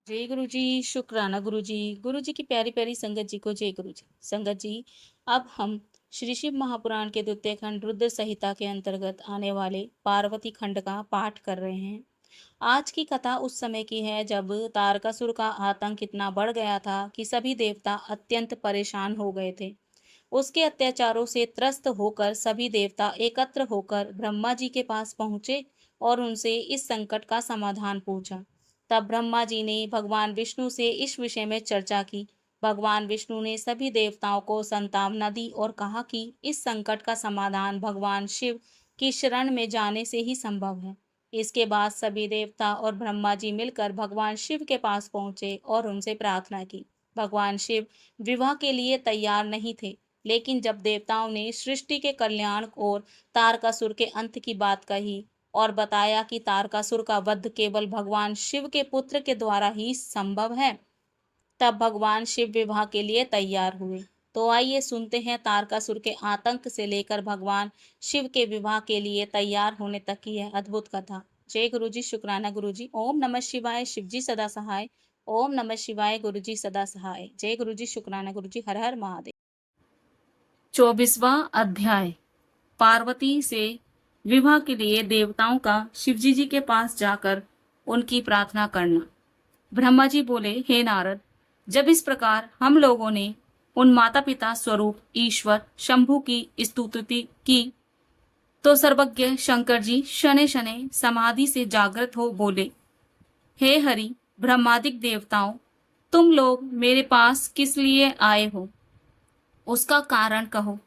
जय गुरु जी, शुक्राना गुरु जी। गुरु जी की प्यारी प्यारी संगत जी को जय गुरु जी। संगत जी, अब हम श्री शिव महापुराण के द्वितीय खंड रुद्र संहिता के अंतर्गत आने वाले पार्वती खंड का पाठ कर रहे हैं। आज की कथा उस समय की है जब तारकासुर का आतंक इतना बढ़ गया था कि सभी देवता अत्यंत परेशान हो गए थे। उसके अत्याचारों से त्रस्त होकर सभी देवता एकत्र होकर ब्रह्मा जी के पास पहुंचे और उनसे इस संकट का समाधान पूछा। तब ब्रह्मा जी ने भगवान विष्णु से इस विषय में चर्चा की। भगवान विष्णु ने सभी देवताओं को सांत्वना दी और कहा कि इस संकट का समाधान भगवान शिव की शरण में जाने से ही संभव है। इसके बाद सभी देवता और ब्रह्मा जी मिलकर भगवान शिव के पास पहुंचे और उनसे प्रार्थना की। भगवान शिव विवाह के लिए तैयार नहीं थे, लेकिन जब देवताओं ने सृष्टि के कल्याण और तारकासुर के अंत की बात कही और बताया कि तारकासुर का वध केवल भगवान शिव के पुत्र के द्वारा ही संभव है, तब भगवान शिव विवाह के लिए तैयार हुए। तो आइए सुनते हैं तारकासुर के आतंक से लेकर भगवान शिव के विवाह के लिए तैयार होने तक की यह अद्भुत कथा। जय गुरु जी, शुक्राना गुरु जी। ओम नमः शिवाय, शिव जी सदा सहाय। ओम नमः शिवाय, गुरु जी सदा सहाय। जय गुरु जी, शुक्राना गुरु जी। हर हर महादेव। 24वां अध्याय। पार्वती से विवाह के लिए देवताओं का शिवजी जी के पास जाकर उनकी प्रार्थना करना। ब्रह्मा जी बोले, हे नारद, जब इस प्रकार हम लोगों ने उन माता पिता स्वरूप ईश्वर शंभु की स्तुति की तो सर्वज्ञ शंकर जी शनै शनै समाधि से जागृत हो बोले, हे हरि ब्रह्मादिक देवताओं, तुम लोग मेरे पास किस लिए आए हो, उसका कारण कहो।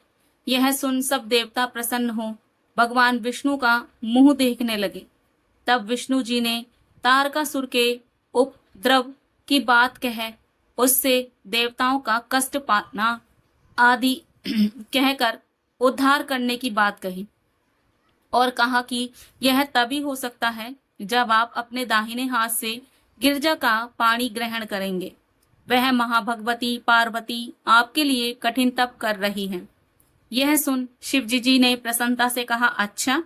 यह सुन सब देवता प्रसन्न हो भगवान विष्णु का मुंह देखने लगे। तब विष्णु जी ने तारकासुर के उपद्रव की बात कह उससे देवताओं का कष्ट पाना आदि कहकर उद्धार करने की बात कही और कहा कि यह तभी हो सकता है जब आप अपने दाहिने हाथ से गिरजा का पानी ग्रहण करेंगे। वह महाभगवती पार्वती आपके लिए कठिन तप कर रही हैं। यह सुन शिवजी जी ने प्रसन्नता से कहा, अच्छा,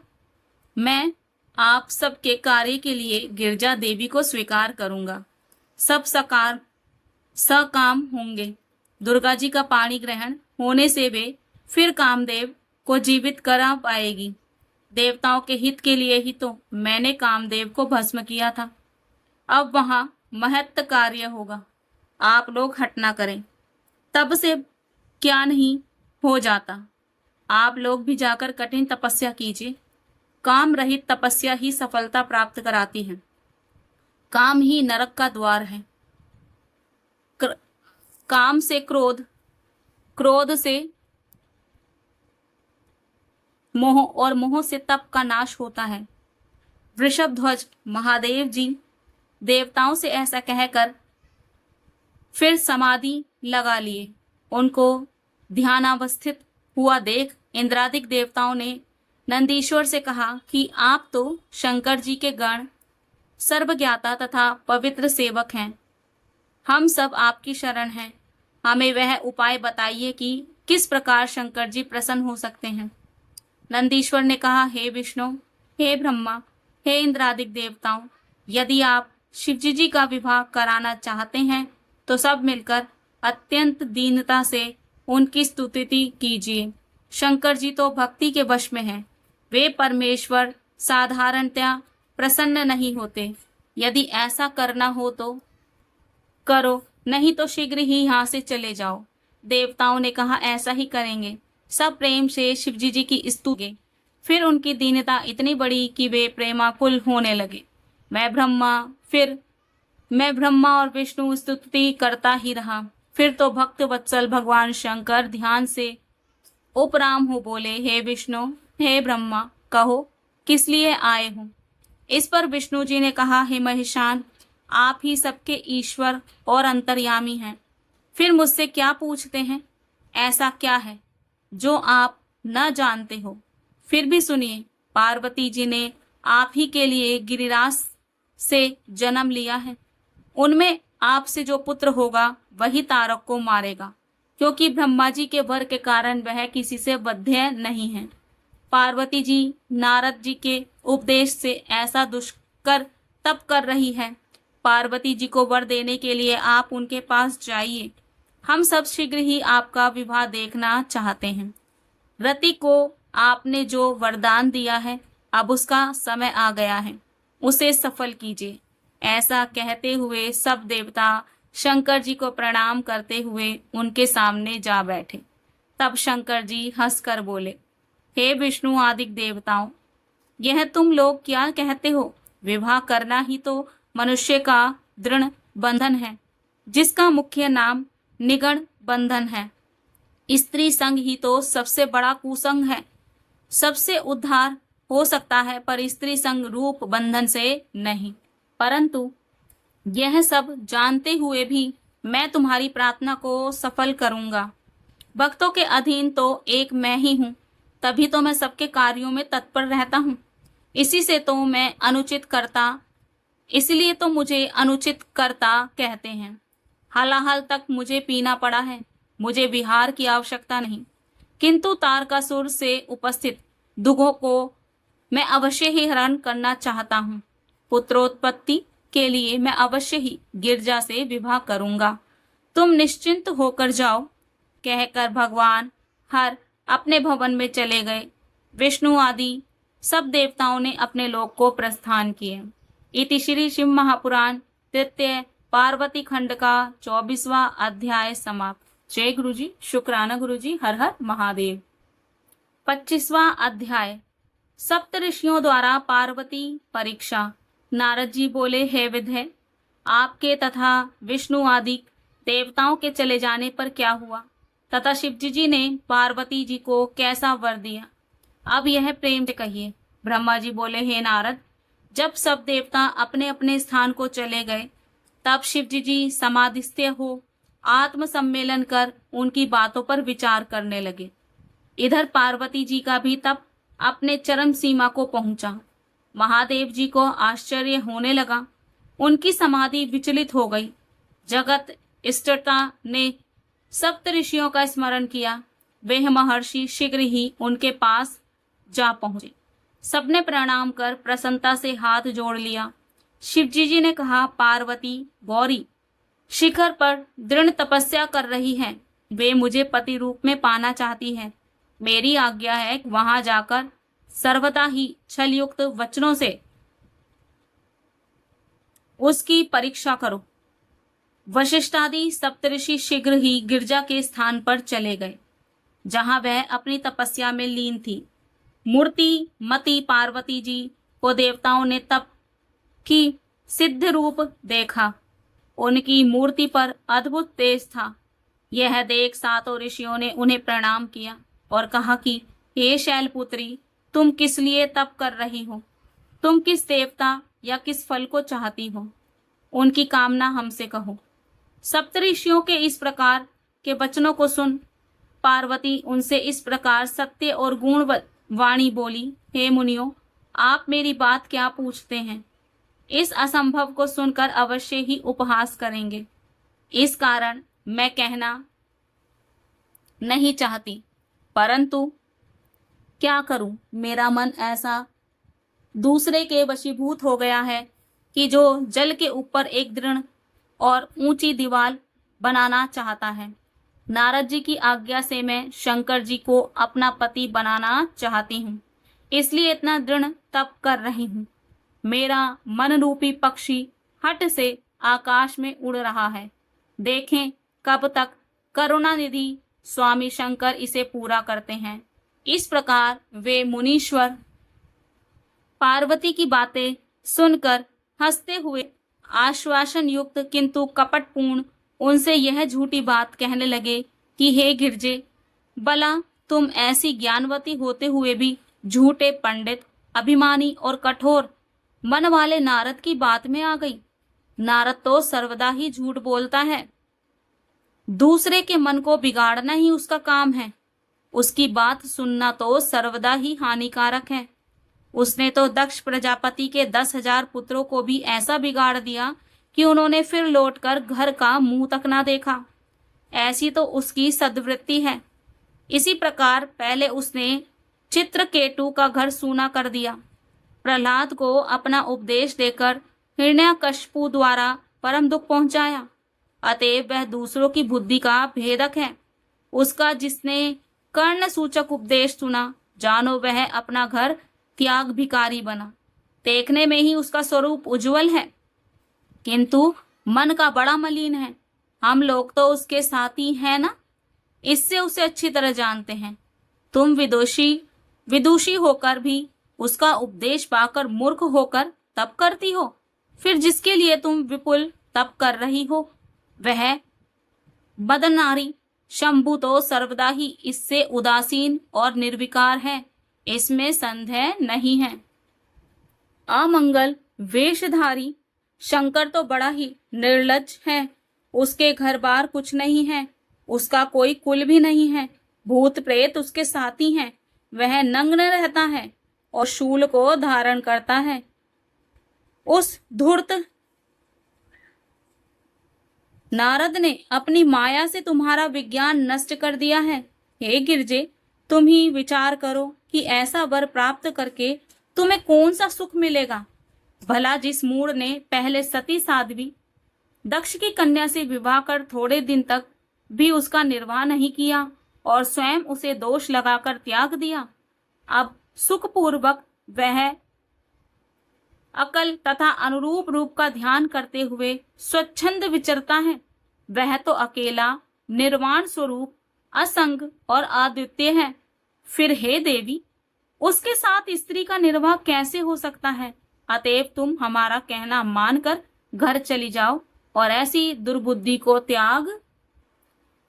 मैं आप सबके कार्य के लिए गिरजा देवी को स्वीकार करूंगा। सब सकाम होंगे। दुर्गा जी का पाणी ग्रहण होने से वे फिर कामदेव को जीवित करा पाएगी। देवताओं के हित के लिए ही तो मैंने कामदेव को भस्म किया था। अब वहां महत्त कार्य होगा। आप लोग हट ना करें। तब से क्या नहीं हो जाता। आप लोग भी जाकर कठिन तपस्या कीजिए। काम रहित तपस्या ही सफलता प्राप्त कराती है। काम ही नरक का द्वार है। काम से क्रोध, क्रोध से मोह और मोह से तप का नाश होता है। वृषभ ध्वज महादेव जी देवताओं से ऐसा कहकर फिर समाधि लगा लिए। उनको ध्यानावस्थित हुआ देख इंद्रादिक देवताओं ने नंदीश्वर से कहा कि आप तो शंकर जी के गण सर्वज्ञाता तथा पवित्र सेवक हैं। हम सब आपकी शरण हैं। हमें वह उपाय बताइए कि किस प्रकार शंकर जी प्रसन्न हो सकते हैं। नंदीश्वर ने कहा, हे विष्णु, हे ब्रह्मा, हे इंद्रादिक देवताओं, यदि आप शिवजी जी का विवाह कराना चाहते हैं तो सब मिलकर अत्यंत दीनता से उनकी स्तुति कीजिए। शंकर जी तो भक्ति के वश में हैं। वे परमेश्वर साधारणतया प्रसन्न नहीं होते। यदि ऐसा करना हो तो करो, नहीं तो शीघ्र ही यहाँ से चले जाओ। देवताओं ने कहा, ऐसा ही करेंगे। सब प्रेम से शिवजी जी की स्तुति। फिर उनकी दीनता इतनी बड़ी कि वे प्रेमाकुल होने लगे। मैं ब्रह्मा और विष्णु स्तुति करता ही रहा। फिर तो भक्त वत्सल भगवान शंकर ध्यान से उपराम हो बोले, हे विष्णु, हे ब्रह्मा, कहो किस लिए आए हो। इस पर विष्णु जी ने कहा, हे महेशान, आप ही सबके ईश्वर और अंतर्यामी हैं। फिर मुझसे क्या पूछते हैं? ऐसा क्या है जो आप न जानते हो? फिर भी सुनिए, पार्वती जी ने आप ही के लिए गिरिराज से जन्म लिया है। उनमें आपसे जो पुत्र होगा वही तारक को मारेगा, क्योंकि ब्रह्मा जी के वर के कारण वह किसी से बद्ध नहीं है। पार्वती जी नारद जी के उपदेश से ऐसा दुष्कर तप कर रही है पार्वती जी को वर देने के लिए आप उनके पास जाइए। हम सब शीघ्र ही आपका विवाह देखना चाहते हैं। रति को आपने जो वरदान दिया है, अब उसका समय आ गया है, उसे सफल कीजिए। ऐसा कहते हुए सब देवता शंकर जी को प्रणाम करते हुए उनके सामने जा बैठे। तब शंकर जी हंसकर बोले, हे विष्णु आदि देवताओं, यह तुम लोग क्या कहते हो? विवाह करना ही तो मनुष्य का दृढ़ बंधन है, जिसका मुख्य नाम निगण बंधन है। स्त्री संग ही तो सबसे बड़ा कुसंग है। सबसे उद्धार हो सकता है, पर स्त्री संग रूप बंधन से नहीं। परंतु यह सब जानते हुए भी मैं तुम्हारी प्रार्थना को सफल करूंगा। भक्तों के अधीन तो एक मैं ही हूँ, तभी तो मैं सबके कार्यों में तत्पर रहता हूँ। इसलिए तो मुझे अनुचित करता कहते हैं। हलाहल तक मुझे पीना पड़ा है, मुझे विहार की आवश्यकता नहीं, किंतु तारकासुर से उपस्थित दुखों को मैं अवश्य ही हरण करना चाहता हूँ। पुत्रोत्पत्ति के लिए मैं अवश्य ही गिरजा से विवाह करूंगा। तुम निश्चिंत होकर जाओ। कहकर भगवान हर अपने भवन में चले गए। विष्णु आदि सब देवताओं ने अपने लोक को प्रस्थान किए। इति श्री शिव महापुराण तृतीय पार्वती खंड का 24वां अध्याय समाप्त। जय गुरु जी, शुक्राना गुरु जी, हर हर महादेव। 25वां अध्याय, सप्त ऋषियों द्वारा पार्वती परीक्षा। नारद जी बोले, हे विधे, आपके तथा विष्णु आदि देवताओं के चले जाने पर क्या हुआ तथा शिवजी जी ने पार्वती जी को कैसा वर दिया, अब यह प्रेम से कहिए। ब्रह्मा जी बोले, हे नारद, जब सब देवता अपने अपने स्थान को चले गए, तब शिवजी जी समाधिस्थ हो आत्म सम्मेलन कर उनकी बातों पर विचार करने लगे। इधर पार्वती जी का भी तप अपने चरम सीमा को पहुंचा। महादेव जी को आश्चर्य होने लगा, उनकी समाधि विचलित हो गई। जगत इष्टता ने सप्त ऋषियों का स्मरण किया। वे महर्षि शीघ्र ही उनके पास जा पहुंचे। सबने प्रणाम कर प्रसन्नता से हाथ जोड़ लिया। शिवजी जी ने कहा, पार्वती गौरी शिखर पर दृढ़ तपस्या कर रही हैं। वे मुझे पति रूप में पाना चाहती हैं। मेरी आज्ञा है वहां जाकर सर्वदा ही छलयुक्त वचनों से उसकी परीक्षा करो। वशिष्ठादि सप्तऋषि शीघ्र ही गिरजा के स्थान पर चले गए, जहां वह अपनी तपस्या में लीन थी। मूर्ति मती पार्वती जी को देवताओं ने तप की सिद्ध रूप देखा। उनकी मूर्ति पर अद्भुत तेज था। यह देख सातों ऋषियों ने उन्हें प्रणाम किया और कहा कि हे शैलपुत्री, तुम किस लिए तप कर रही हो? तुम किस देवता या किस फल को चाहती हो? उनकी कामना हमसे कहो। सप्तऋषियों के इस प्रकार के वचनों को सुन पार्वती उनसे इस प्रकार सत्य और गुण वाणी बोली, हे मुनियों, आप मेरी बात क्या पूछते हैं? इस असंभव को सुनकर अवश्य ही उपहास करेंगे। इस कारण मैं कहना नहीं चाहती, परंतु क्या करूं, मेरा मन ऐसा दूसरे के वशीभूत हो गया है कि जो जल के ऊपर एक दृढ़ और ऊंची दीवार बनाना चाहता है। नारद जी की आज्ञा से मैं शंकर जी को अपना पति बनाना चाहती हूँ, इसलिए इतना दृढ़ तप कर रही हूँ। मेरा मन रूपी पक्षी हट से आकाश में उड़ रहा है। देखें कब तक करुणा निधि स्वामी शंकर इसे पूरा करते हैं। इस प्रकार वे मुनीश्वर पार्वती की बातें सुनकर हंसते हुए आश्वासन युक्त किंतु कपटपूर्ण उनसे यह झूठी बात कहने लगे कि हे गिरजे, भला तुम ऐसी ज्ञानवती होते हुए भी झूठे पंडित, अभिमानी और कठोर मन वाले नारद की बात में आ गई। नारद तो सर्वदा ही झूठ बोलता है। दूसरे के मन को बिगाड़ना ही उसका काम है। उसकी बात सुनना तो सर्वदा ही हानिकारक है। उसने तो दक्ष प्रजापति के 10,000 पुत्रों को भी ऐसा बिगाड़ दिया कि उन्होंने फिर लौटकर घर का मुंह तक ना देखा। ऐसी तो उसकी सद्वृत्ति है। इसी प्रकार पहले उसने चित्रकेतु का घर सूना कर दिया। प्रहलाद को अपना उपदेश देकर हिरण्यकशिपु द्वारा परम दुख पहुंचाया। अतएव वह दूसरों की बुद्धि का भेदक है। उसका जिसने कर्ण सूचक उपदेश सुना, जानो वह अपना घर त्याग भिखारी बना। देखने में ही उसका स्वरूप उज्जवल है, किंतु मन का बड़ा मलिन है। हम लोग तो उसके साथी हैं ना, इससे उसे अच्छी तरह जानते हैं। तुम विदुषी होकर भी उसका उपदेश पाकर मूर्ख होकर तप करती हो। फिर जिसके लिए तुम विपुल तप कर रही हो, वह बदनारी शंभु तो सर्वदा ही इससे उदासीन और निर्विकार है, इसमें संदेह नहीं है। अमंगल वेशधारी शंकर तो बड़ा ही निर्लज्ज है। उसके घर बार कुछ नहीं है, उसका कोई कुल भी नहीं है। भूत प्रेत उसके साथी हैं। वह नग्न रहता है और शूल को धारण करता है। उस धूर्त नारद ने अपनी माया से तुम्हारा विज्ञान नष्ट कर दिया है। हे गिरजे, तुम ही विचार करो कि ऐसा वर प्राप्त करके तुम्हें कौन सा सुख मिलेगा। भला जिस मूढ़ ने पहले सती साध्वी दक्ष की कन्या से विवाह कर थोड़े दिन तक भी उसका निर्वाह नहीं किया और स्वयं उसे दोष लगाकर त्याग दिया, अब सुखपूर्वक वह अकल तथा अनुरूप रूप का ध्यान करते हुए स्वच्छंद विचरता है। वह तो अकेला निर्वाण स्वरूप असंग और अद्वितीय है। फिर हे देवी, उसके साथ स्त्री का निर्वाह कैसे हो सकता है। अतएव तुम हमारा कहना मानकर घर चली जाओ और ऐसी दुर्बुद्धि को त्याग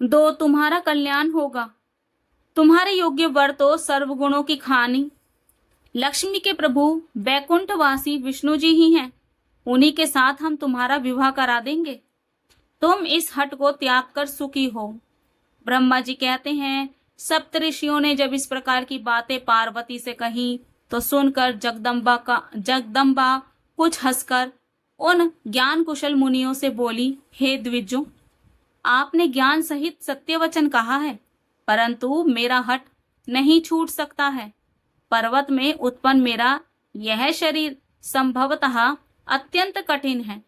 दो, तुम्हारा कल्याण होगा। तुम्हारे योग्य वर तो सर्वगुणों की खानी लक्ष्मी के प्रभु बैकुंठवासी विष्णु जी ही हैं। उन्हीं के साथ हम तुम्हारा विवाह करा देंगे। तुम इस हट को त्याग कर सुखी हो। ब्रह्मा जी कहते हैं, सप्तऋषियों ने जब इस प्रकार की बातें पार्वती से कही तो सुनकर जगदम्बा कुछ हंसकर उन ज्ञान कुशल मुनियों से बोली, हे द्विजों, आपने ज्ञान सहित सत्य वचन कहा है, परंतु मेरा हट नहीं छूट सकता है। पर्वत में उत्पन्न मेरा यह शरीर संभवतः अत्यंत कठिन है।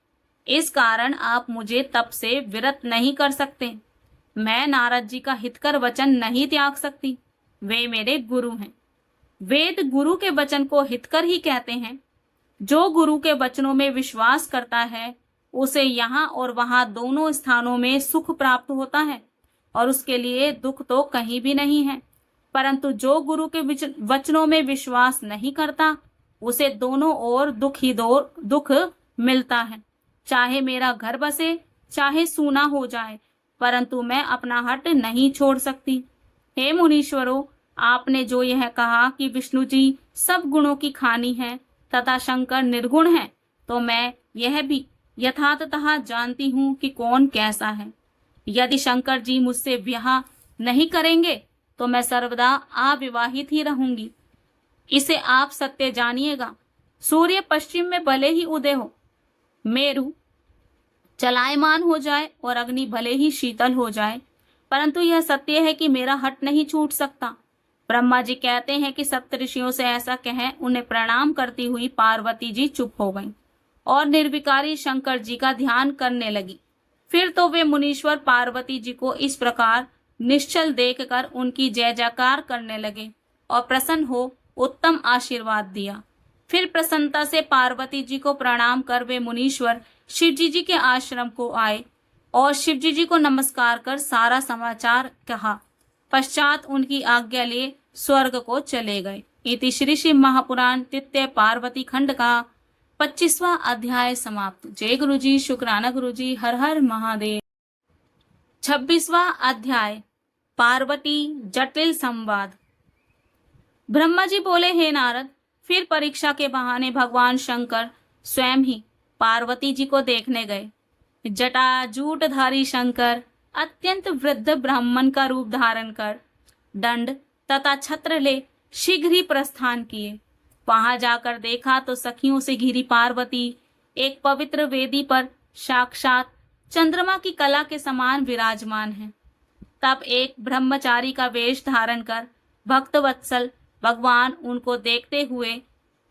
इस कारण आप मुझे तप से विरत नहीं कर सकते। मैं नारद जी का हितकर वचन नहीं त्याग सकती। वे मेरे गुरु हैं। वेद गुरु के वचन को हितकर ही कहते हैं। जो गुरु के वचनों में विश्वास करता है, उसे यहाँ और वहाँ दोनों स्थानों में सुख प्राप्त होता है और उसके लिए दुख तो कहीं भी नहीं है। परंतु जो गुरु के वचनों में विश्वास नहीं करता, उसे दोनों ओर दुख मिलता है। चाहे मेरा घर बसे, चाहे सूना हो जाए, परंतु मैं अपना हट नहीं छोड़ सकती। हे मुनीश्वरों, आपने जो यह कहा कि विष्णु जी सब गुणों की खानी है तथा शंकर निर्गुण है, तो मैं यह भी यथार्थतः जानती हूँ कि कौन कैसा है। यदि शंकर जी मुझसे विवाह नहीं करेंगे तो मैं सर्वदा अविवाहित ही रहूंगी। इसे आप सत्य जानिएगा। सूर्य पश्चिम में भले ही उदय हो, मेरु चलायमान हो जाए और अग्नि भले ही शीतल हो जाए, परंतु यह सत्य है कि मेरा हट नहीं छूट सकता। ब्रह्मा जी कहते हैं कि सप्तऋषियों से ऐसा कहें उन्हें प्रणाम करती हुई पार्वती जी चुप हो गईं और निर्विकारी शंकर जी का ध्यान करने लगी। फिर तो वे मुनीश्वर पार्वती जी को इस प्रकार निश्चल देखकर उनकी जय जयकार करने लगे और प्रसन्न हो उत्तम आशीर्वाद दिया। फिर प्रसन्नता से पार्वती जी को प्रणाम कर वे मुनीश्वर शिवजी जी के आश्रम को आए और शिवजी जी को नमस्कार कर सारा समाचार कहा। पश्चात उनकी आज्ञा लिए स्वर्ग को चले गए। इति श्री शिव महापुराण तृतीय पार्वती खंड का 25वां अध्याय समाप्त। जय गुरु जी, शुक्राना गुरु जी, हर हर महादेव। 26वां अध्याय पार्वती जटिल संवाद। ब्रह्मा जी बोले, हे नारद, फिर परीक्षा के बहाने भगवान शंकर स्वयं ही पार्वती जी को देखने गए। जटाजूटधारी शंकर अत्यंत वृद्ध ब्राह्मण का रूप धारण कर दंड तथा छत्र ले शीघ्र ही प्रस्थान किए। वहां जाकर देखा तो सखियों से घिरी पार्वती एक पवित्र वेदी पर साक्षात चंद्रमा की कला के समान विराजमान है। तब एक ब्रह्मचारी का वेश धारण कर भक्तवत्सल भगवान उनको देखते हुए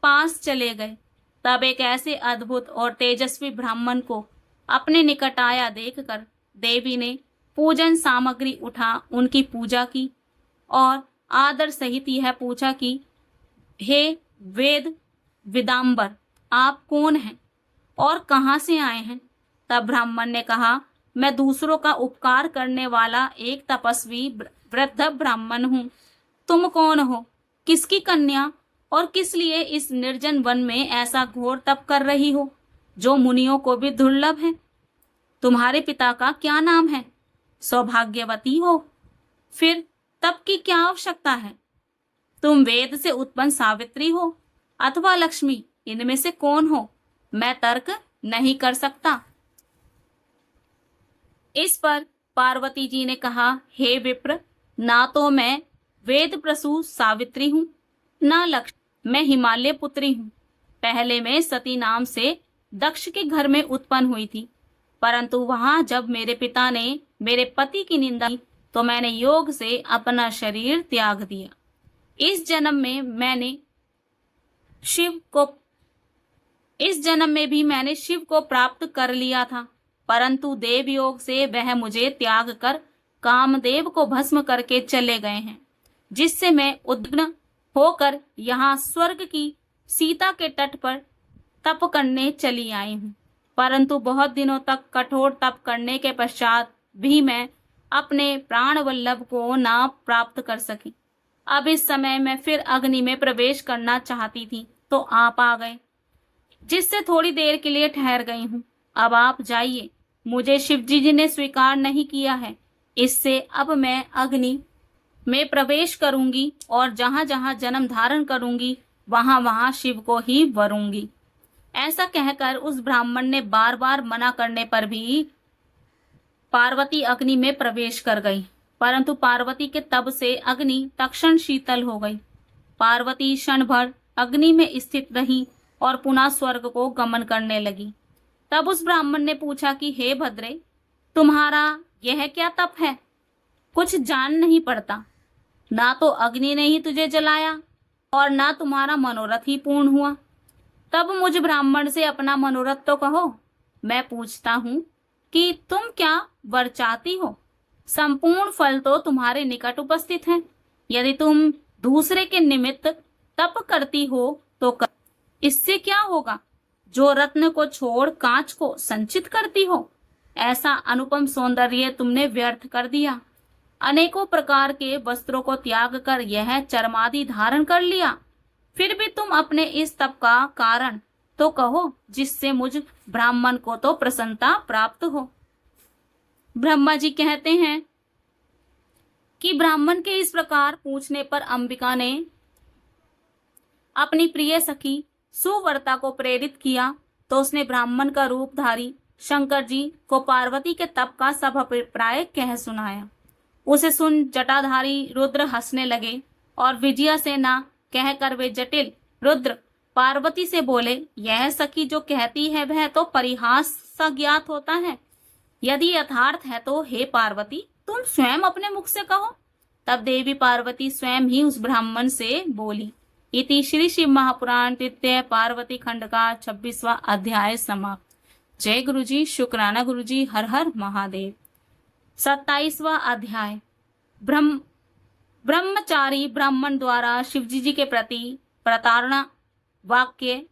पास चले गए। तब एक ऐसे अद्भुत और तेजस्वी ब्राह्मण को अपने निकट आया देखकर देवी ने पूजन सामग्री उठा उनकी पूजा की और आदर सहित यह पूछा कि हे वेद विदांबर, आप कौन हैं और कहाँ से आए हैं? तब ब्राह्मण ने कहा, मैं दूसरों का उपकार करने वाला एक तपस्वी वृद्ध ब्राह्मण हूँ। तुम कौन हो? किसकी कन्या और किस लिए इस निर्जन वन में ऐसा घोर तप कर रही हो, जो मुनियों को भी दुर्लभ है? तुम्हारे पिता का क्या नाम है? सौभाग्यवती हो, फिर तप की क्या आवश्यकता है? तुम वेद से उत्पन्न सावित्री हो अथवा लक्ष्मी, इनमें से कौन हो? मैं तर्क नहीं कर सकता। इस पर पार्वती जी ने कहा, हे विप्र, ना तो मैं वेद प्रसूत सावित्री हूँ, ना लक्ष्मी, मैं हिमालय पुत्री हूँ। पहले मैं सती नाम से दक्ष के घर में उत्पन्न हुई थी, परंतु वहां जब मेरे पिता ने मेरे पति की निंदा की तो मैंने योग से अपना शरीर त्याग दिया। इस जन्म में भी मैंने शिव को प्राप्त कर लिया था, परंतु देव योग से वह मुझे त्याग कर कामदेव को भस्म करके चले गए हैं, जिससे मैं उद्विग्न होकर यहाँ स्वर्ग की सीता के तट पर तप करने चली आई हूँ। परंतु बहुत दिनों तक कठोर तप करने के पश्चात भी मैं अपने प्राण वल्लभ को ना प्राप्त कर सकी। अब इस समय मैं फिर अग्नि में प्रवेश करना चाहती थी तो आप आ गए, जिससे थोड़ी देर के लिए ठहर गई हूँ। अब आप जाइए, मुझे शिवजी जी ने स्वीकार नहीं किया है, इससे अब मैं अग्नि में प्रवेश करूंगी और जहां जहां जन्म धारण करूंगी वहां वहां शिव को ही वरूंगी। ऐसा कहकर उस ब्राह्मण ने बार बार मना करने पर भी पार्वती अग्नि में प्रवेश कर गई, परंतु पार्वती के तप से अग्नि तत्क्षण शीतल हो गई। पार्वती क्षण भर अग्नि में स्थित रही और पुनः स्वर्ग को गमन करने लगी। तब उस ब्राह्मण ने पूछा कि हे भद्रे, तुम्हारा यह क्या तप है? कुछ जान नहीं पड़ता। ना तो अग्नि ने ही तुझे जलाया और ना तुम्हारा मनोरथ ही पूर्ण हुआ। तब मुझ ब्राह्मण से अपना मनोरथ तो कहो। मैं पूछता हूँ कि तुम क्या वर चाहती हो? संपूर्ण फल तो तुम्हारे निकट उपस्थित है। यदि तुम दूसरे के निमित्त तप करती हो तो इससे क्या होगा? जो रत्न को छोड़ कांच को संचित करती हो, ऐसा अनुपम सौंदर्य तुमने व्यर्थ कर दिया। अनेकों प्रकार के वस्त्रों को त्याग कर यह चर्मादि धारण कर लिया। फिर भी तुम अपने इस तप का कारण तो कहो, जिससे मुझ ब्राह्मण को तो प्रसन्नता प्राप्त हो। ब्रह्मा जी कहते हैं कि ब्राह्मण के इस प्रकार पूछने पर अंबिका ने अपनी प्रिय सखी सुवर्ता को प्रेरित किया, तो उसने ब्राह्मण का रूपधारी शंकर जी को पार्वती के तप का सब अभिप्राय कह सुनाया। उसे सुन जटाधारी रुद्र हंसने लगे और विजया से ना कहकर वे जटिल रुद्र पार्वती से बोले, यह सखी जो कहती है वह तो परिहास सा ज्ञात होता है। यदि यथार्थ है तो हे पार्वती, तुम स्वयं अपने मुख से कहो। तब देवी पार्वती स्वयं ही उस ब्राह्मण से बोली। इति श्री शिव महापुराण तृतीय पार्वती खंड का 26वां अध्याय समाप्त। जय गुरु जी, शुक्राना गुरु जी, हर हर महादेव। 27वां अध्याय ब्रह्मचारी ब्राह्मण द्वारा शिवजी जी के प्रति प्रताड़ना वाक्य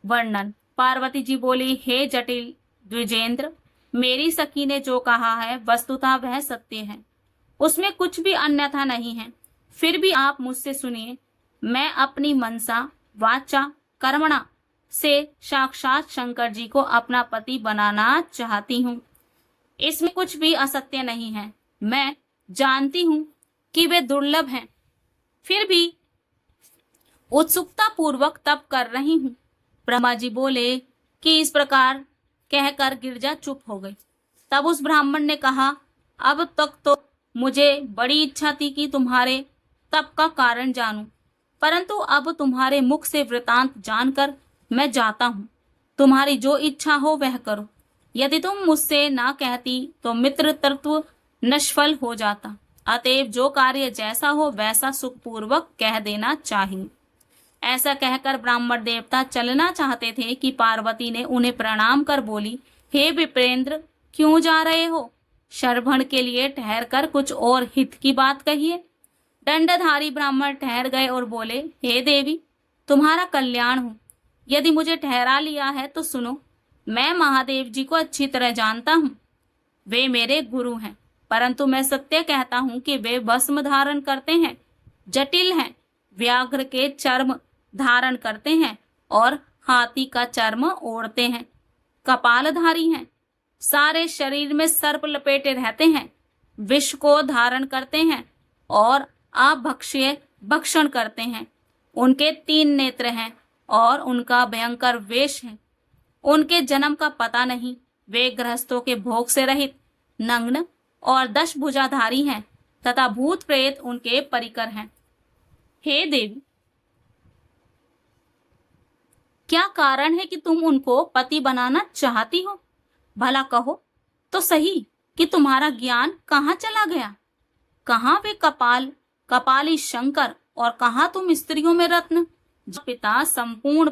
वर्णन। पार्वती जी बोली, हे जटिल द्विजेंद्र, मेरी सखी ने जो कहा है वस्तुतः वह सत्य है, उसमें कुछ भी अन्यथा नहीं है। फिर भी आप मुझसे सुनिए। मैं अपनी मनसा वाचा कर्मणा से साक्षात शंकर जी को अपना पति बनाना चाहती हूँ। इसमें कुछ भी असत्य नहीं है। मैं जानती हूँ कि वे दुर्लभ हैं, फिर भी उत्सुकता पूर्वक तप कर रही हूँ। ब्रह्मा जी बोले कि इस प्रकार कहकर गिरजा चुप हो गई। तब उस ब्राह्मण ने कहा, अब तक तो मुझे बड़ी इच्छा थी कि तुम्हारे तप का कारण जानूं, परंतु अब तुम्हारे मुख से वृतांत जानकर मैं जाता हूँ। तुम्हारी जो इच्छा हो वह करो। यदि तुम मुझसे ना कहती तो मित्र तत्व निष्फल हो जाता। अतएव जो कार्य जैसा हो वैसा सुखपूर्वक कह देना चाहिए। ऐसा कहकर ब्राह्मण देवता चलना चाहते थे कि पार्वती ने उन्हें प्रणाम कर बोली, हे विप्रेंद्र, क्यों जा रहे हो? शरभण के लिए ठहर कर कुछ और हित की बात कहिए। दंडधारी ब्राह्मण ठहर गए और बोले, हे देवी, तुम्हारा कल्याण हो। यदि मुझे ठहरा लिया है तो सुनो, मैं महादेव जी को अच्छी तरह जानता हूँ। वे मेरे गुरु हैं, परंतु मैं सत्य कहता हूँ कि वे भस्म धारण करते हैं, जटिल हैं, व्याघ्र के चर्म धारण करते हैं और हाथी का चर्म ओढ़ते हैं, कपालधारी हैं, सारे शरीर में सर्प लपेटे रहते हैं, विष को धारण करते हैं और अभक्ष्य भक्षण करते हैं। उनके 3 नेत्र हैं और उनका भयंकर वेश है। उनके जन्म का पता नहीं। वे गृहस्थों के भोग से रहित, नग्न और 10 भुजाधारी हैं तथा भूत प्रेत उनके परिकर हैं। हे देवी, क्या कारण है कि तुम उनको पति बनाना चाहती हो? भला कहो तो सही कि तुम्हारा ज्ञान कहाँ चला गया? कहाँ वे कपाली शंकर और कहाँ तुम स्त्रियों में रत्न? पिता संपूर्ण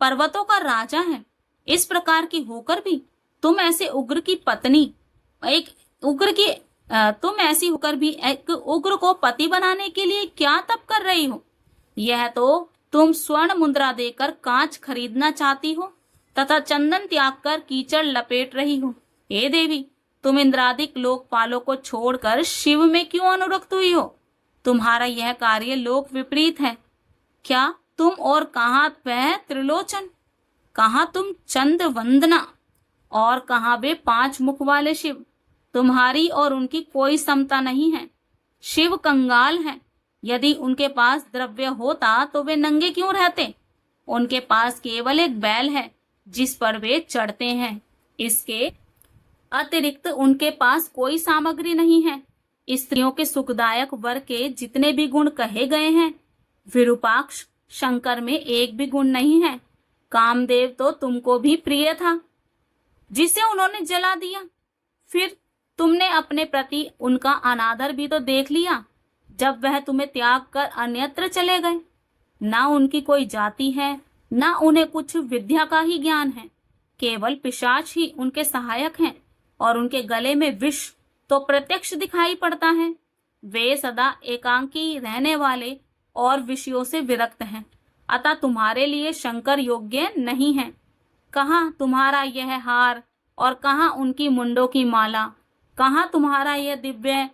पर्वतों का राजा है, इस प्रकार की होकर भी तुम ऐसे उग्र की पत्नी, तुम ऐसी होकर भी एक उग्र को पति बनाने के लिए क्या तप कर रही हो? यह तो तुम स्वर्ण मुद्रा देकर कांच खरीदना चाहती हो तथा चंदन त्याग कर कीचड़ लपेट रही हो। हे देवी, तुम इंद्रादिक लोकपालों को छोड़कर शिव में क्यों अनुरक्त हुई हो? तुम्हारा यह कार्य लोक विपरीत है। क्या तुम और कहाँ वह त्रिलोचन, कहाँ तुम चंद्र वंदना और कहाँ वे 5 मुख वाले शिव? तुम्हारी और उनकी कोई समता नहीं है। शिव कंगाल हैं। यदि उनके पास द्रव्य होता तो वे नंगे क्यों रहते? उनके पास केवल एक बैल है जिस पर वे चढ़ते हैं। इसके अतिरिक्त उनके पास कोई सामग्री नहीं है। स्त्रियों के सुखदायक वर के जितने भी गुण कहे गए हैं, विरूपाक्ष शंकर में एक भी गुण नहीं है। कामदेव तो तुमको भी प्रिय था, जिसे उन्होंने जला दिया। फिर तुमने अपने प्रति उनका अनादर भी तो देख लिया जब वह तुम्हें त्याग कर अन्यत्र चले गए। ना उनकी कोई जाति है, ना उन्हें कुछ विद्या का ही ज्ञान है। केवल पिशाच ही उनके सहायक हैं और उनके गले में विष तो प्रत्यक्ष दिखाई पड़ता है। वे सदा एकांकी रहने वाले और विषयों से विरक्त हैं, अतः तुम्हारे लिए शंकर योग्य नहीं है। कहाँ तुम्हारा यह हार और कहाँ उनकी मुंडों की माला? कहाँ तुम्हारा यह दिव्य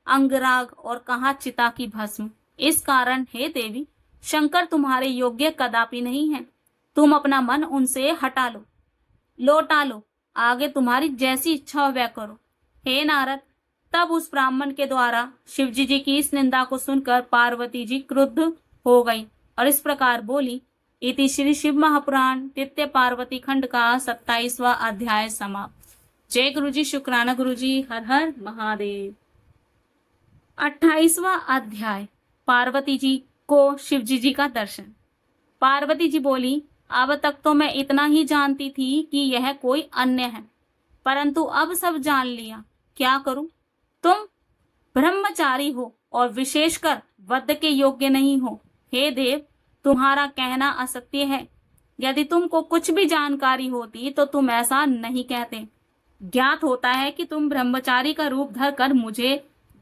अंगराग और कहाँ चिता की भस्म? इस कारण हे देवी, शंकर तुम्हारे योग्य कदापि नहीं है। तुम अपना मन उनसे हटा लो, लौटा लो, आगे तुम्हारी जैसी इच्छा हो वह करो। हे नारद, तब उस ब्राह्मण के द्वारा शिवजी जी की इस निंदा को सुनकर पार्वती जी क्रुद्ध हो गई और इस प्रकार बोली। इति श्री शिव महापुराण तृतीय पार्वती खंड का 27वां अध्याय समाप्त। जय गुरु जी, शुक्राना गुरु जी, हर हर महादेव। 28वां अध्याय, पार्वती जी को शिवजी जी का दर्शन। पार्वती जी बोली, अब तक तो मैं इतना ही जानती थी कि यह कोई अन्य है, परंतु अब सब जान लिया। क्या करूं? तुम ब्रह्मचारी हो और विशेषकर वध के योग्य नहीं हो। हे देव, तुम्हारा कहना असत्य है। यदि तुमको कुछ भी जानकारी होती तो तुम ऐसा नहीं कहते। ज्ञात होता है कि तुम ब्रह्मचारी का रूप धर कर मुझे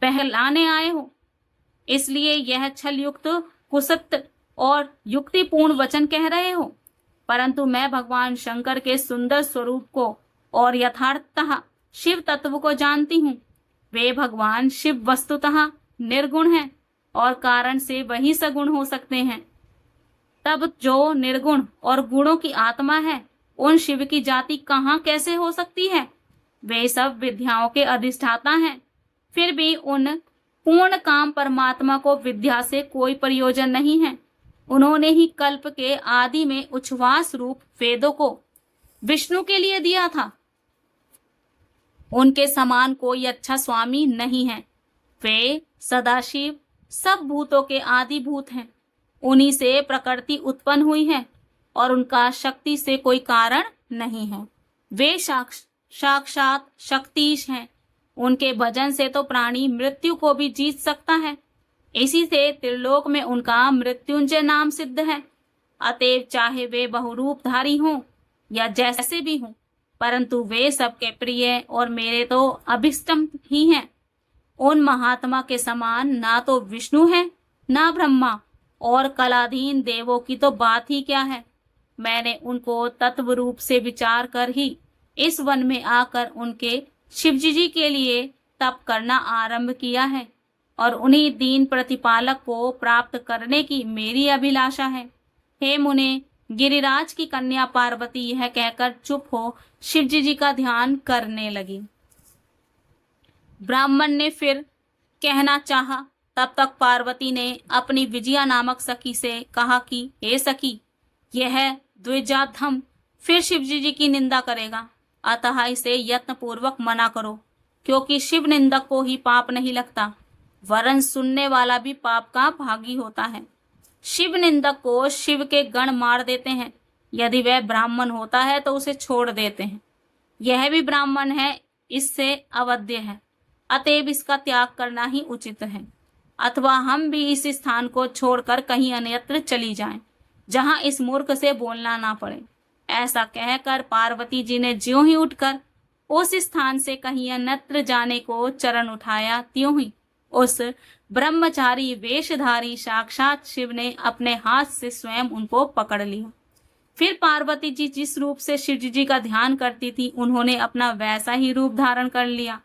बहलाने आए हो, इसलिए यह छल युक्त, कुसत और युक्तिपूर्ण वचन कह रहे हो। परंतु मैं भगवान शंकर के सुंदर स्वरूप को और यथार्थतः शिव तत्व को जानती हूँ। वे भगवान शिव वस्तुतः निर्गुण हैं और कारण से वही सगुण हो सकते हैं। तब जो निर्गुण और गुणों की आत्मा है, उन शिव की जाति कहाँ कैसे हो सकती है? वे सब विद्याओं के अधिष्ठाता हैं। फिर भी उन पूर्ण काम परमात्मा को विद्या से कोई प्रयोजन नहीं है। उन्होंने ही कल्प के आदि में उच्छ्वास रूप वेदों को विष्णु के लिए दिया था। उनके समान कोई अच्छा स्वामी नहीं है। वे सदाशिव सब भूतों के आदि भूत हैं। उन्हीं से प्रकृति उत्पन्न हुई है और उनका शक्ति से कोई कारण नहीं है। वे साक्षात शक्तिश हैं। उनके भजन से तो प्राणी मृत्यु को भी जीत सकता है। इसी से त्रिलोक में उनका मृत्युंजय नाम सिद्ध है। अतएव चाहे वे बहुरूपधारी हों या जैसे भी हों, परंतु वे सबके प्रिय और मेरे तो अभिष्टम ही हैं। उन महात्मा के समान ना तो विष्णु है ना ब्रह्मा, और कलाधीन देवों की तो बात ही क्या है। मैंने उनको तत्व रूप से विचार कर ही इस वन में आकर उनके शिवजी जी के लिए तप करना आरंभ किया है, और उन्हीं दीन प्रतिपालक को प्राप्त करने की मेरी अभिलाषा है। हे मुने, गिरिराज की कन्या पार्वती यह कहकर चुप हो शिवजी जी का ध्यान करने लगी। ब्राह्मण ने फिर कहना चाहा, तब तक पार्वती ने अपनी विजया नामक सखी से कहा कि हे सखी, यह द्विजाधम फिर शिवजी जी की निंदा करेगा, अतः इसे यत्न पूर्वक मना करो, क्योंकि शिव निंदक को ही पाप नहीं लगता, वरन सुनने वाला भी पाप का भागी होता है। शिव निंदक को शिव के गण मार देते हैं, यदि वह ब्राह्मण होता है तो उसे छोड़ देते हैं। यह भी ब्राह्मण है, इससे अवध्य है, अतएव इसका त्याग करना ही उचित है, अथवा हम भी इस स्थान को छोड़कर कहीं अन्यत्र चली जाएं, जहां इस मूर्ख से बोलना ना पड़े। ऐसा कहकर पार्वती जी ने ज्यों ही उठकर उस स्थान से कहीं अन्यत्र जाने को चरण उठाया, त्यों ही उस ब्रह्मचारी वेशधारी साक्षात शिव ने अपने हाथ से स्वयं उनको पकड़ लिया। फिर पार्वती जी जिस रूप से शिव जी का ध्यान करती थी, उन्होंने अपना वैसा ही रूप धारण कर लिया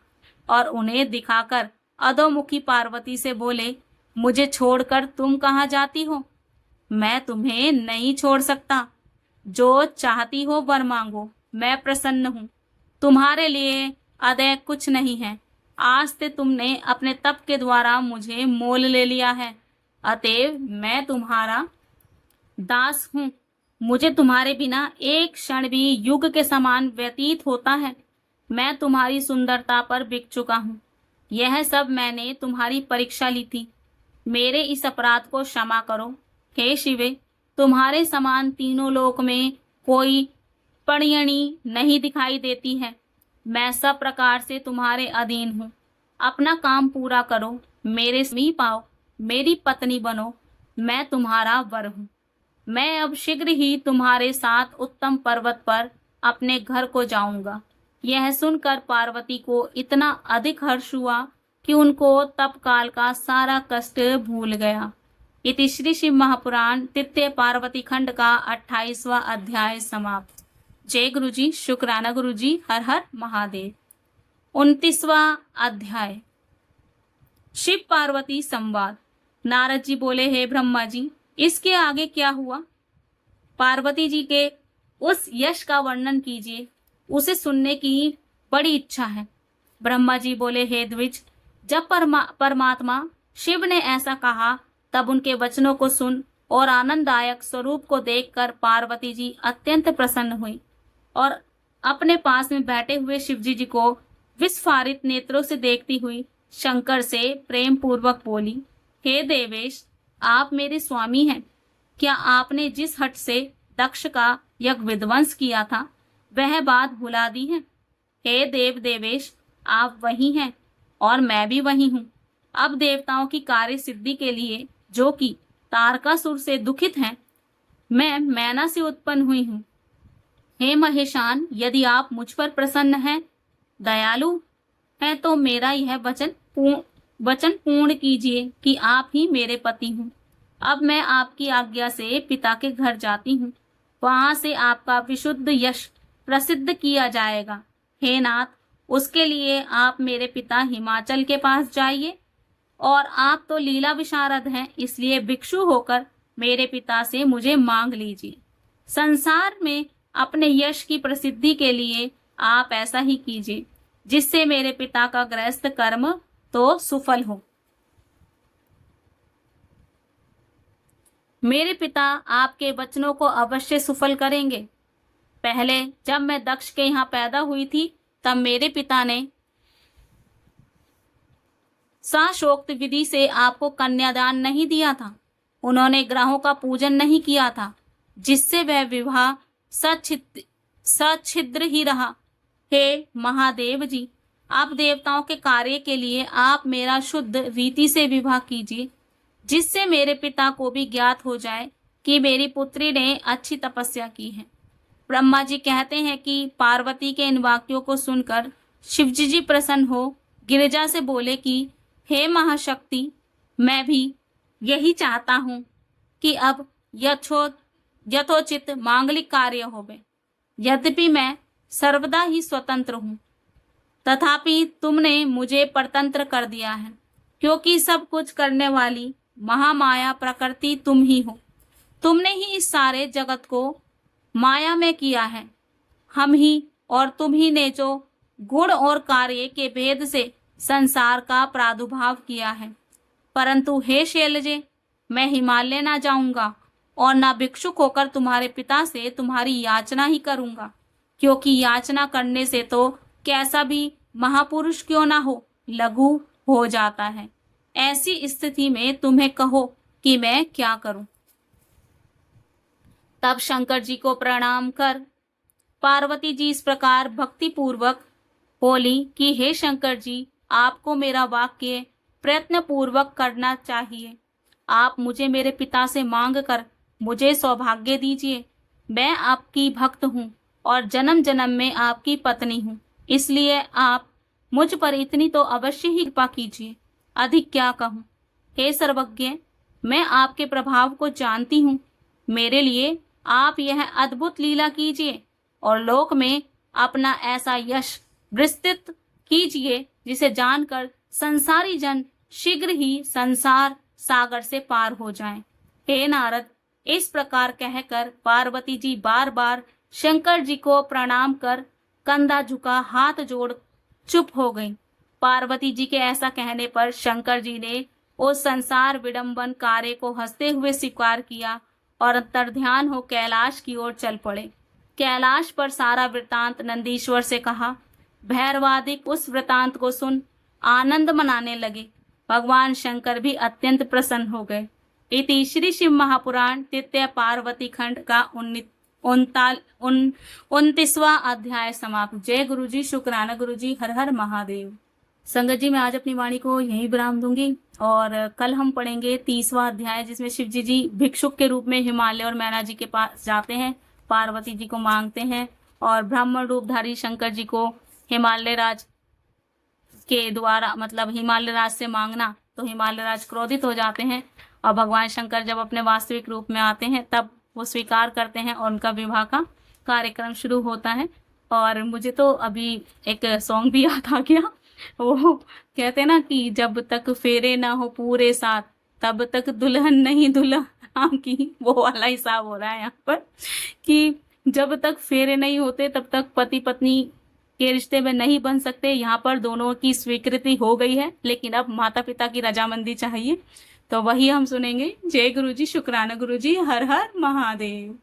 और उन्हें दिखाकर अधोमुखी पार्वती से बोले, मुझे छोड़कर तुम कहाँ जाती हो? मैं तुम्हें नहीं छोड़ सकता। जो चाहती हो वर मांगो, मैं प्रसन्न हूँ। तुम्हारे लिए अदय कुछ नहीं है। आज से तुमने अपने तप के द्वारा मुझे मोल ले लिया है, अतएव मैं तुम्हारा दास हूँ। मुझे तुम्हारे बिना एक क्षण भी युग के समान व्यतीत होता है। मैं तुम्हारी सुंदरता पर बिक चुका हूँ। यह सब मैंने तुम्हारी परीक्षा ली थी। मेरे इस अपराध को क्षमा करो। हे शिवे, तुम्हारे समान तीनों लोक में कोई पणियणी नहीं दिखाई देती है। मैं सब प्रकार से तुम्हारे अधीन हूँ। अपना काम पूरा करो, मेरे समीप आओ, मेरी पत्नी बनो, मैं तुम्हारा वर हूँ। मैं अब शीघ्र ही तुम्हारे साथ उत्तम पर्वत पर अपने घर को जाऊंगा। यह सुनकर पार्वती को इतना अधिक हर्ष हुआ कि उनको तप काल का सारा कष्ट भूल गया। इति श्री शिव महापुराण तृतीय पार्वती खंड का 28वां अध्याय समाप्त। जय गुरु जी, शुक्राना गुरु जी, हर हर महादेव। 29वां अध्याय शिव पार्वती संवाद। नारद जी बोले, हे ब्रह्मा जी, इसके आगे क्या हुआ? पार्वती जी के उस यश का वर्णन कीजिए, उसे सुनने की बड़ी इच्छा है। ब्रह्मा जी बोले, हे द्विज, जब परमात्मा शिव ने ऐसा कहा, तब उनके वचनों को सुन और आनंददायक स्वरूप को देखकर पार्वती जी अत्यंत प्रसन्न हुई और अपने पास में बैठे हुए शिवजी जी को विस्फारित नेत्रों से देखती हुई शंकर से प्रेम पूर्वक बोली, हे देवेश, आप मेरे स्वामी हैं। क्या आपने जिस हट से दक्ष का यज्ञ विध्वंस किया था, वह बात भुला दी है? हे देव देवेश, आप वही हैं और मैं भी वही हूँ। अब देवताओं की कार्य सिद्धि के लिए, जो कि तारकासुर से दुखित हैं, मैं मैना से उत्पन्न हुई हूँ। हे महेशान, यदि आप मुझ पर प्रसन्न हैं, दयालु हैं, तो मेरा यह वचन पूर्ण कीजिए कि आप ही मेरे पति हूँ। अब मैं आपकी आज्ञा से पिता के घर जाती हूँ। वहां से आपका विशुद्ध यश प्रसिद्ध किया जाएगा। हे नाथ, उसके लिए आप मेरे पिता हिमाचल के पास जाइए, और आप तो लीला विशारद हैं, इसलिए भिक्षु होकर मेरे पिता से मुझे मांग लीजिए। संसार में अपने यश की प्रसिद्धि के लिए आप ऐसा ही कीजिए, जिससे मेरे पिता का गृहस्थ कर्म तो सुफल हो। मेरे पिता आपके वचनों को अवश्य सुफल करेंगे। पहले जब मैं दक्ष के यहाँ पैदा हुई थी, तब मेरे पिता ने शास्त्रोक्त विधि से आपको कन्यादान नहीं दिया था। उन्होंने ग्रहों का पूजन नहीं किया था, जिससे वह विवाह सच्छिद्र ही रहा। हे महादेव जी, आप देवताओं के कार्य के लिए आप मेरा शुद्ध रीति से विवाह कीजिए। जिससे मेरे पिता को भी ज्ञात हो जाए कि मेरी पुत्री ने अच्छी तपस्या की है। ब्रह्मा जी कहते हैं कि पार्वती के इन वाक्यों को सुनकर शिवजी जी प्रसन्न हो गिरिजा से बोले कि हे महाशक्ति, मैं भी यही चाहता हूँ कि अब यथोचित मांगलिक कार्य होवे। यद्यपि मैं सर्वदा ही स्वतंत्र हूँ, तथापि तुमने मुझे परतंत्र कर दिया है, क्योंकि सब कुछ करने वाली महामाया प्रकृति तुम ही हो। तुमने ही इस सारे जगत को माया में किया है। हम ही और तुम ही ने जो गुण और कार्य के भेद से संसार का प्रादुर्भाव किया है। परंतु हे शैलजे, मैं हिमालय ना जाऊंगा और ना भिक्षुक होकर तुम्हारे पिता से तुम्हारी याचना ही करूंगा, क्योंकि याचना करने से तो कैसा भी महापुरुष क्यों ना हो लघु हो जाता है। ऐसी स्थिति में तुम्हें कहो कि मैं क्या करूं। तब शंकर जी को प्रणाम कर पार्वती जी इस प्रकार भक्ति पूर्वक बोली कि हे शंकर जी, आपको मेरा वाक्य प्रयत्न पूर्वक करना चाहिए। आप मुझे मेरे पिता से मांग कर मुझे सौभाग्य दीजिए। मैं आपकी भक्त हूँ और जन्म जन्म में आपकी पत्नी हूँ, इसलिए आप मुझ पर इतनी तो अवश्य ही कृपा कीजिए। अधिक क्या कहूँ। हे सर्वज्ञ, मैं आपके प्रभाव को जानती हूँ। मेरे लिए आप यह अद्भुत लीला कीजिए और लोक में अपना ऐसा यश विस्तृत कीजिए जिसे जानकर संसारी जन शीघ्र ही संसार सागर से पार हो जाएं। हे नारद, इस प्रकार कहकर पार्वती जी बार बार शंकर जी को प्रणाम कर कंधा झुका हाथ जोड़ चुप हो गईं। पार्वती जी के ऐसा कहने पर शंकर जी ने उस संसार विडंबन कार्य को हंसते हुए स्वीकार किया और अंतर्ध्यान हो कैलाश की ओर चल पड़े। कैलाश पर सारा वृतांत नंदीश्वर से कहा। भैरवादिक उस वृतांत को सुन आनंद मनाने लगे। भगवान शंकर भी अत्यंत प्रसन्न हो गए। इति श्री शिव महापुराण तृतीय पार्वती खंड का 29वां अध्याय समाप्त। जय गुरु जी, शुक्राना गुरु जी, हर हर महादेव। संगत जी, मैं आज अपनी वाणी को यहीं विराम दूंगी और कल हम पढ़ेंगे 30वां अध्याय, जिसमें शिवजी जी भिक्षुक के रूप में हिमालय और मैना जी के पास जाते हैं, पार्वती जी को मांगते हैं और ब्राह्मण रूपधारी शंकर जी को हिमालय राज के द्वारा, मतलब हिमालय राज से मांगना, तो हिमालय राज क्रोधित हो जाते हैं और भगवान शंकर जब अपने वास्तविक रूप में आते हैं तब वो स्वीकार करते हैं और उनका विवाह का कार्यक्रम शुरू होता है। और मुझे तो अभी एक सॉन्ग भी याद आ गया, वो कहते हैं ना कि जब तक फेरे ना हो पूरे साथ तब तक दुल्हन नहीं दुल्हन की, वो वाला हिसाब हो रहा है यहाँ पर कि जब तक फेरे नहीं होते तब तक पति पत्नी के रिश्ते में नहीं बन सकते। यहाँ पर दोनों की स्वीकृति हो गई है, लेकिन अब माता पिता की रजामंदी चाहिए, तो वही हम सुनेंगे। जय गुरु जी, शुक्राना गुरु जी, हर हर महादेव।